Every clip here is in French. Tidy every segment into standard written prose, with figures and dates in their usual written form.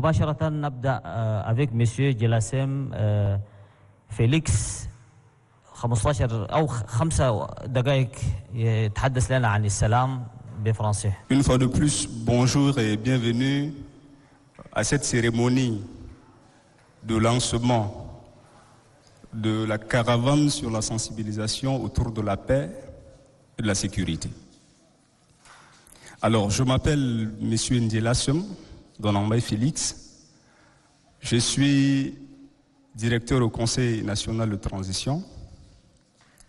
مباشرة نبدأ avec Monsieur جلاسم فيليكس 15 أو 5 دقائق يتحدث لنا عن السلام بالفرنسي. Une fois de plus, bonjour et bienvenue à cette cérémonie de lancement de la caravane sur la sensibilisation autour de la paix et de la sécurité. Alors, je m'appelle Monsieur Ndjelasem Donambay Félix. Je suis directeur au Conseil national de transition,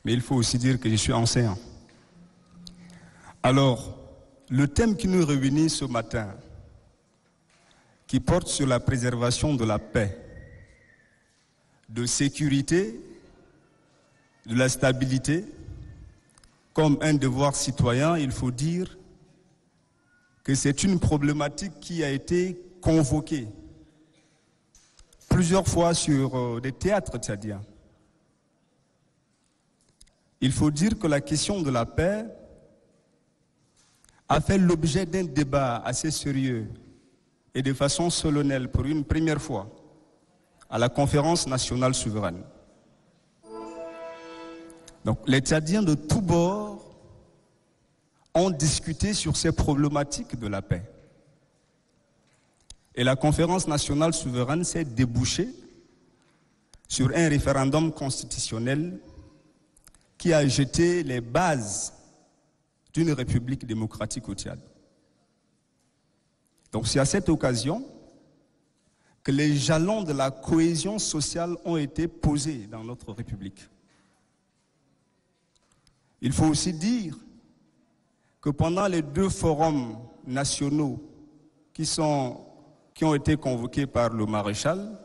mais il faut aussi dire que je suis enseignant. Alors, le thème qui nous réunit ce matin, qui porte sur la préservation de la paix, de sécurité, de la stabilité, comme un devoir citoyen, il faut dire que c'est une problématique qui a été convoquée plusieurs fois sur des théâtres tchadiens. Il faut dire que la question de la paix a fait l'objet d'un débat assez sérieux et de façon solennelle pour une première fois à la conférence nationale souveraine. Donc les Tchadiens de tous bords ont discuté sur ces problématiques de la paix. Et la conférence nationale souveraine s'est débouchée sur un référendum constitutionnel qui a jeté les bases d'une république démocratique au Tchad. Donc c'est à cette occasion que les jalons de la cohésion sociale ont été posés dans notre république. Il faut aussi dire que pendant les 2 forums nationaux qui ont été convoqués par le maréchal,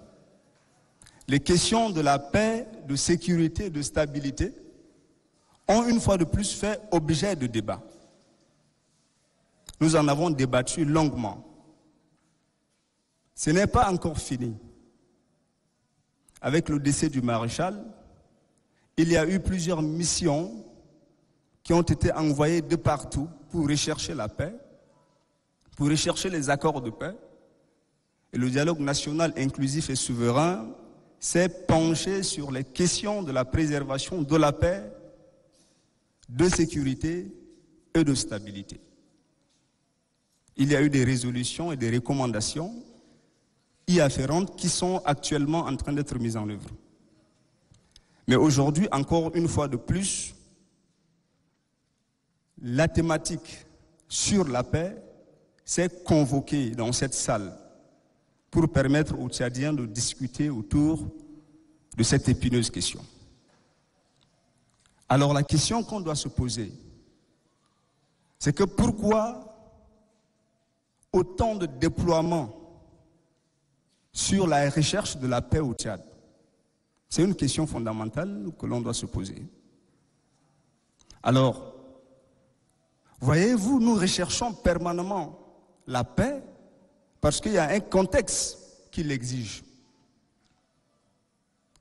les questions de la paix, de sécurité et de stabilité ont une fois de plus fait objet de débat. Nous en avons débattu longuement. Ce n'est pas encore fini. Avec le décès du maréchal, il y a eu plusieurs missions qui ont été envoyés de partout pour rechercher la paix, pour rechercher les accords de paix. Et le dialogue national inclusif et souverain s'est penché sur les questions de la préservation de la paix, de sécurité et de stabilité. Il y a eu des résolutions et des recommandations y afférentes qui sont actuellement en train d'être mises en œuvre. Mais aujourd'hui, encore une fois de plus, la thématique sur la paix s'est convoquée dans cette salle pour permettre aux Tchadiens de discuter autour de cette épineuse question. Alors la question qu'on doit se poser, c'est que pourquoi autant de déploiements sur la recherche de la paix au Tchad? C'est une question fondamentale que l'on doit se poser. Alors, voyez-vous, nous recherchons permanemment la paix parce qu'il y a un contexte qui l'exige.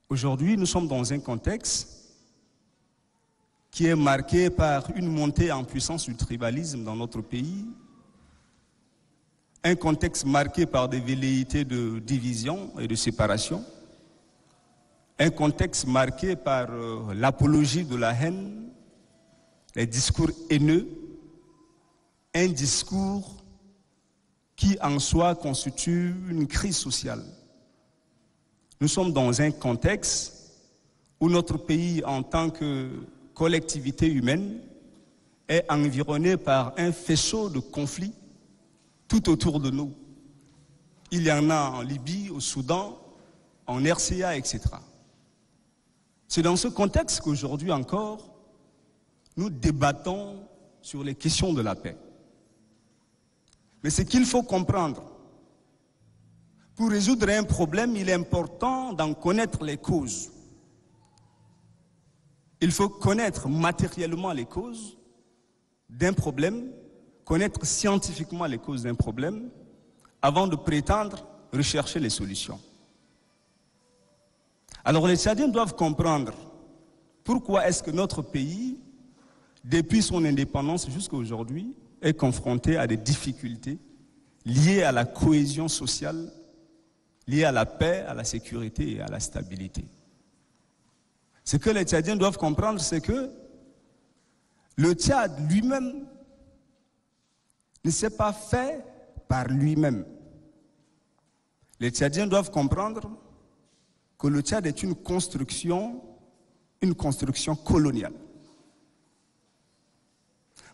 Aujourd'hui, nous sommes dans un contexte qui est marqué par une montée en puissance du tribalisme dans notre pays, un contexte marqué par des velléités de division et de séparation, un contexte marqué par l'apologie de la haine, les discours haineux, un discours qui en soi constitue une crise sociale. Nous sommes dans un contexte où notre pays, en tant que collectivité humaine, est environné par un faisceau de conflits tout autour de nous. Il y en a en Libye, au Soudan, en RCA, etc. C'est dans ce contexte qu'aujourd'hui encore, nous débattons sur les questions de la paix. Mais ce qu'il faut comprendre, pour résoudre un problème, il est important d'en connaître les causes. Il faut connaître matériellement les causes d'un problème, connaître scientifiquement les causes d'un problème, avant de prétendre rechercher les solutions. Alors les Tchadiens doivent comprendre pourquoi est-ce que notre pays, depuis son indépendance jusqu'à aujourd'hui, est confronté à des difficultés liées à la cohésion sociale liées à la paix, à la sécurité et à la stabilité. Ce que les Tchadiens doivent comprendre, c'est que le Tchad lui-même ne s'est pas fait par lui-même. Les Tchadiens doivent comprendre que le Tchad est une construction coloniale.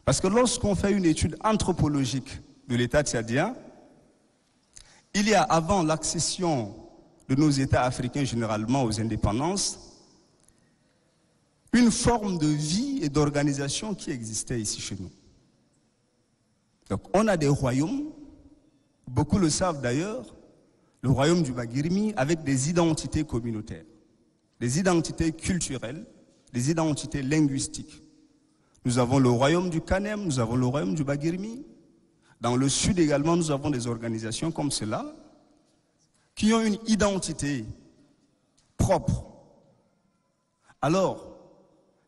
Parce que lorsqu'on fait une étude anthropologique de l'État tchadien, il y a, avant l'accession de nos États africains généralement aux indépendances, une forme de vie et d'organisation qui existait ici chez nous. Donc on a des royaumes, beaucoup le savent d'ailleurs, le royaume du Bagirmi avec des identités communautaires, des identités culturelles, des identités linguistiques. Nous avons le royaume du Kanem, nous avons le royaume du Bagirmi. Dans le sud également, nous avons des organisations comme cela qui ont une identité propre. Alors,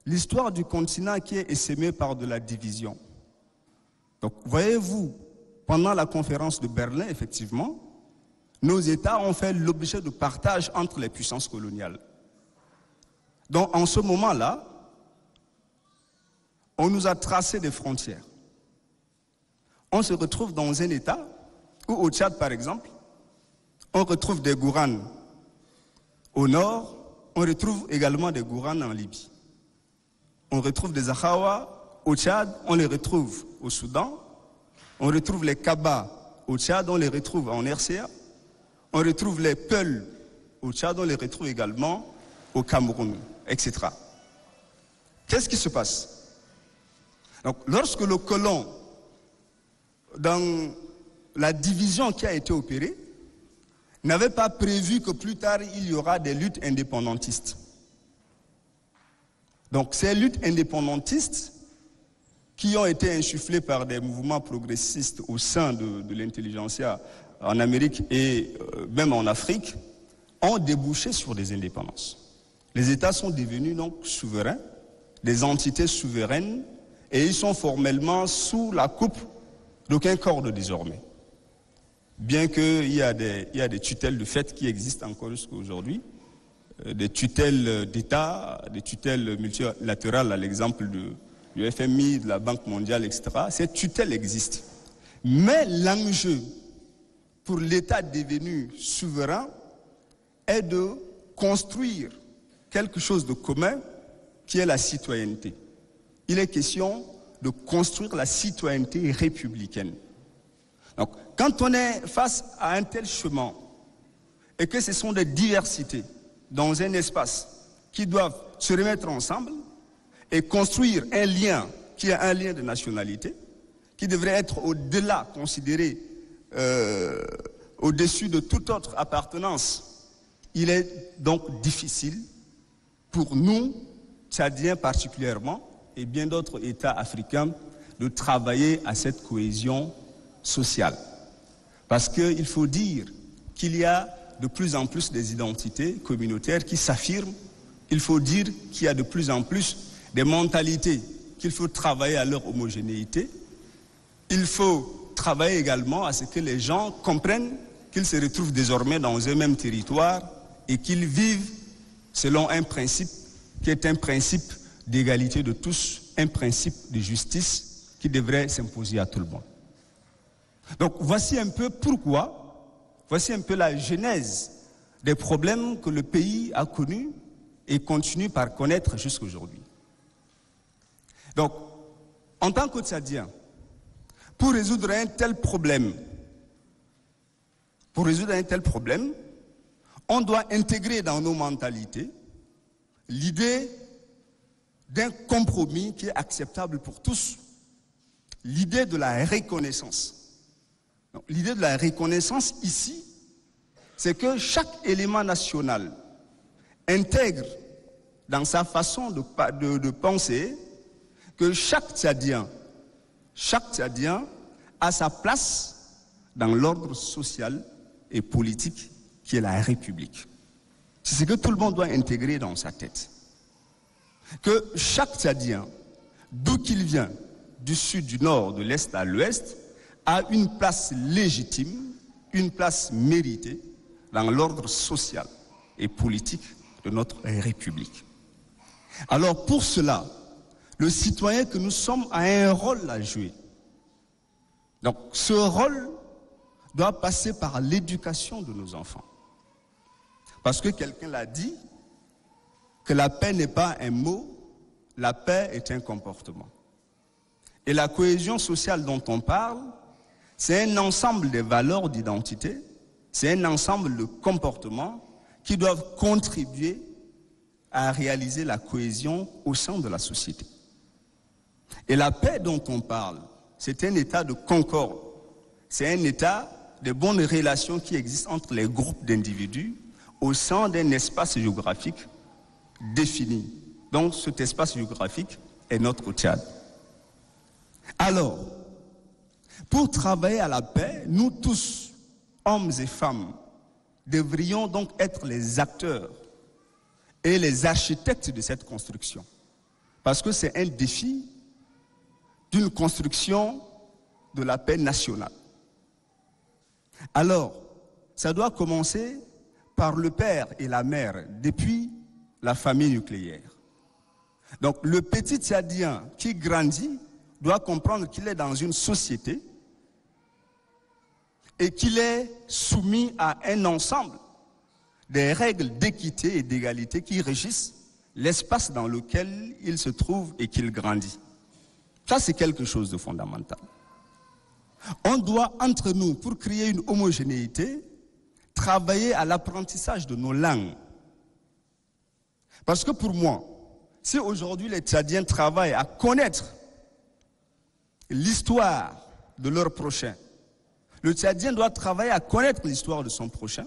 l'histoire du continent qui est essaimée par de la division. Donc, voyez-vous, pendant la conférence de Berlin, effectivement, nos États ont fait l'objet de partage entre les puissances coloniales. Donc, en ce moment-là, on nous a tracé des frontières. On se retrouve dans un État où, au Tchad, par exemple, on retrouve des Gouranes au nord, on retrouve également des Gouranes en Libye. On retrouve des Ahawa au Tchad, on les retrouve au Soudan. On retrouve les Kaba au Tchad, on les retrouve en RCA. On retrouve les Peuls au Tchad, on les retrouve également au Cameroun, etc. Qu'est-ce qui se passe? Donc, lorsque le colon, dans la division qui a été opérée, n'avait pas prévu que plus tard il y aura des luttes indépendantistes. Donc ces luttes indépendantistes qui ont été insufflées par des mouvements progressistes au sein de l'intelligentsia en Amérique et même en Afrique ont débouché sur des indépendances. Les États sont devenus donc souverains, des entités souveraines, et ils sont formellement sous la coupe d'aucun corps désormais. Bien qu'il y a des tutelles de fait qui existent encore jusqu'à aujourd'hui, des tutelles d'État, des tutelles multilatérales à l'exemple du FMI, de la Banque mondiale, etc. Ces tutelles existent. Mais l'enjeu pour l'État devenu souverain est de construire quelque chose de commun qui est la citoyenneté. Il est question de construire la citoyenneté républicaine. Donc, quand on est face à un tel chemin et que ce sont des diversités dans un espace qui doivent se remettre ensemble et construire un lien qui est un lien de nationalité, qui devrait être au-delà, considéré au-dessus de toute autre appartenance, il est donc difficile pour nous, Tchadiens particulièrement, et bien d'autres États africains, de travailler à cette cohésion sociale. Parce qu'il faut dire qu'il y a de plus en plus des identités communautaires qui s'affirment. Il faut dire qu'il y a de plus en plus des mentalités qu'il faut travailler à leur homogénéité. Il faut travailler également à ce que les gens comprennent qu'ils se retrouvent désormais dans un même territoire et qu'ils vivent selon un principe qui est un principe d'égalité de tous, un principe de justice qui devrait s'imposer à tout le monde. Donc voici un peu pourquoi, voici un peu la genèse des problèmes que le pays a connus et continue par connaître jusqu'à aujourd'hui. Donc, en tant que Tchadien, pour résoudre un tel problème, on doit intégrer dans nos mentalités l'idée d'un compromis qui est acceptable pour tous, l'idée de la reconnaissance. L'idée de la reconnaissance ici, c'est que chaque élément national intègre dans sa façon de penser que chaque Tchadien a sa place dans l'ordre social et politique qui est la République. C'est ce que tout le monde doit intégrer dans sa tête. Que chaque Tchadien, d'où qu'il vient, du sud, du nord, de l'est à l'ouest, a une place légitime, une place méritée dans l'ordre social et politique de notre République. Alors pour cela, le citoyen que nous sommes a un rôle à jouer. Donc ce rôle doit passer par l'éducation de nos enfants. Parce que quelqu'un l'a dit, que la paix n'est pas un mot, la paix est un comportement. Et la cohésion sociale dont on parle, c'est un ensemble de valeurs d'identité, c'est un ensemble de comportements qui doivent contribuer à réaliser la cohésion au sein de la société. Et la paix dont on parle, c'est un état de concorde, c'est un état de bonnes relations qui existent entre les groupes d'individus au sein d'un espace géographique défini. Donc cet espace géographique est notre Tchad. Alors, pour travailler à la paix, nous tous, hommes et femmes, devrions donc être les acteurs et les architectes de cette construction. Parce que c'est un défi d'une construction de la paix nationale. Alors, ça doit commencer par le père et la mère, depuis la famille nucléaire. Donc, le petit Tchadien qui grandit doit comprendre qu'il est dans une société et qu'il est soumis à un ensemble des règles d'équité et d'égalité qui régissent l'espace dans lequel il se trouve et qu'il grandit. Ça, c'est quelque chose de fondamental. On doit, entre nous, pour créer une homogénéité, travailler à l'apprentissage de nos langues. Parce que pour moi, si aujourd'hui les Tchadiens travaillent à connaître l'histoire de leur prochain, le Tchadien doit travailler à connaître l'histoire de son prochain,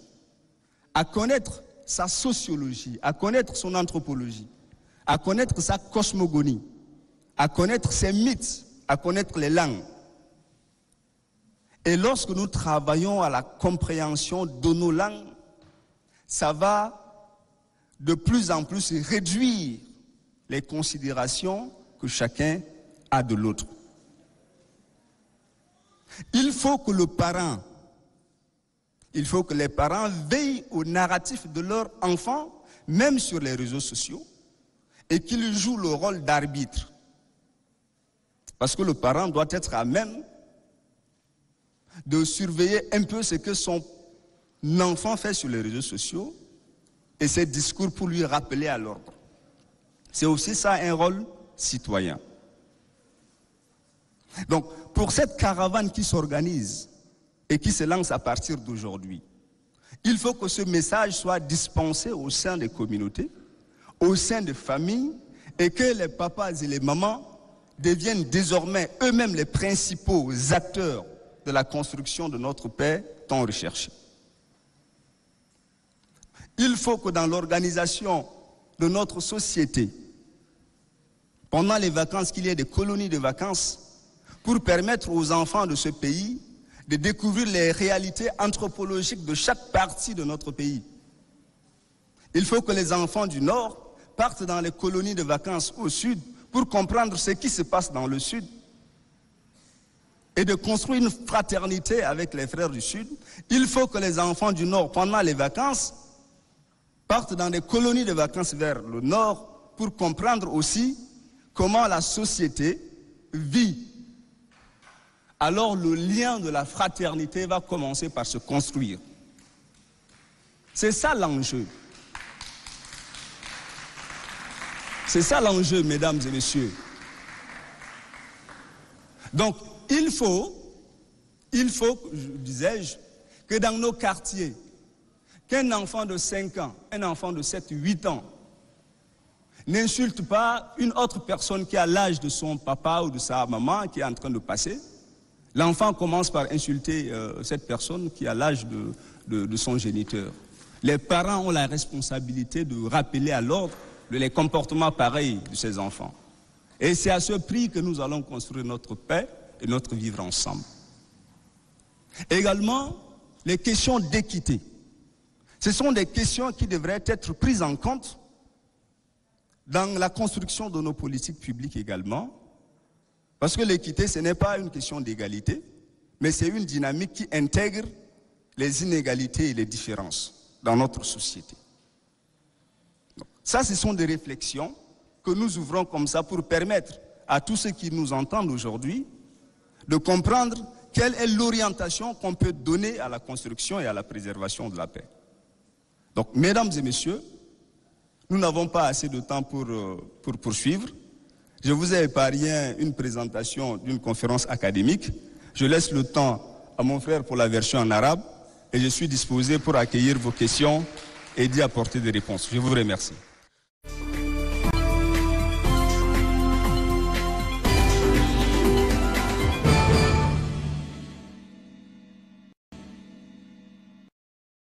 à connaître sa sociologie, à connaître son anthropologie, à connaître sa cosmogonie, à connaître ses mythes, à connaître les langues. Et lorsque nous travaillons à la compréhension de nos langues, ça va de plus en plus réduire les considérations que chacun a de l'autre. Il faut que les parents veillent au narratif de leur enfant, même sur les réseaux sociaux, et qu'ils jouent le rôle d'arbitre. Parce que le parent doit être à même de surveiller un peu ce que son enfant fait sur les réseaux sociaux et ses discours pour lui rappeler à l'ordre. C'est aussi ça un rôle citoyen. Donc, pour cette caravane qui s'organise et qui se lance à partir d'aujourd'hui, il faut que ce message soit dispensé au sein des communautés, au sein des familles, et que les papas et les mamans deviennent désormais eux-mêmes les principaux acteurs de la construction de notre paix tant recherchée. Il faut que dans l'organisation de notre société, pendant les vacances, qu'il y ait des colonies de vacances pour permettre aux enfants de ce pays de découvrir les réalités anthropologiques de chaque partie de notre pays. Il faut que les enfants du Nord partent dans les colonies de vacances au Sud pour comprendre ce qui se passe dans le Sud et de construire une fraternité avec les frères du Sud. Il faut que les enfants du Nord, pendant les vacances, partent dans des colonies de vacances vers le Nord pour comprendre aussi comment la société vit. Alors le lien de la fraternité va commencer par se construire. C'est ça l'enjeu. C'est ça l'enjeu, mesdames et messieurs. Donc, il faut, disais-je, que dans nos quartiers, qu'un enfant de 5 ans, un enfant de 7, 8 ans, n'insulte pas une autre personne qui a l'âge de son papa ou de sa maman qui est en train de passer. L'enfant commence par insulter cette personne qui a l'âge de son géniteur. Les parents ont la responsabilité de rappeler à l'ordre les comportements pareils de ces enfants. Et c'est à ce prix que nous allons construire notre paix et notre vivre ensemble. Également, les questions d'équité. Ce sont des questions qui devraient être prises en compte dans la construction de nos politiques publiques également. Parce que l'équité, ce n'est pas une question d'égalité, mais c'est une dynamique qui intègre les inégalités et les différences dans notre société. Donc, ça, ce sont des réflexions que nous ouvrons comme ça pour permettre à tous ceux qui nous entendent aujourd'hui de comprendre quelle est l'orientation qu'on peut donner à la construction et à la préservation de la paix. Donc, mesdames et messieurs, nous n'avons pas assez de temps pour poursuivre. Je vous ai épargné une présentation d'une conférence académique. Je laisse le temps à mon frère pour la version en arabe et je suis disposé pour accueillir vos questions et d'y apporter des réponses. Je vous remercie.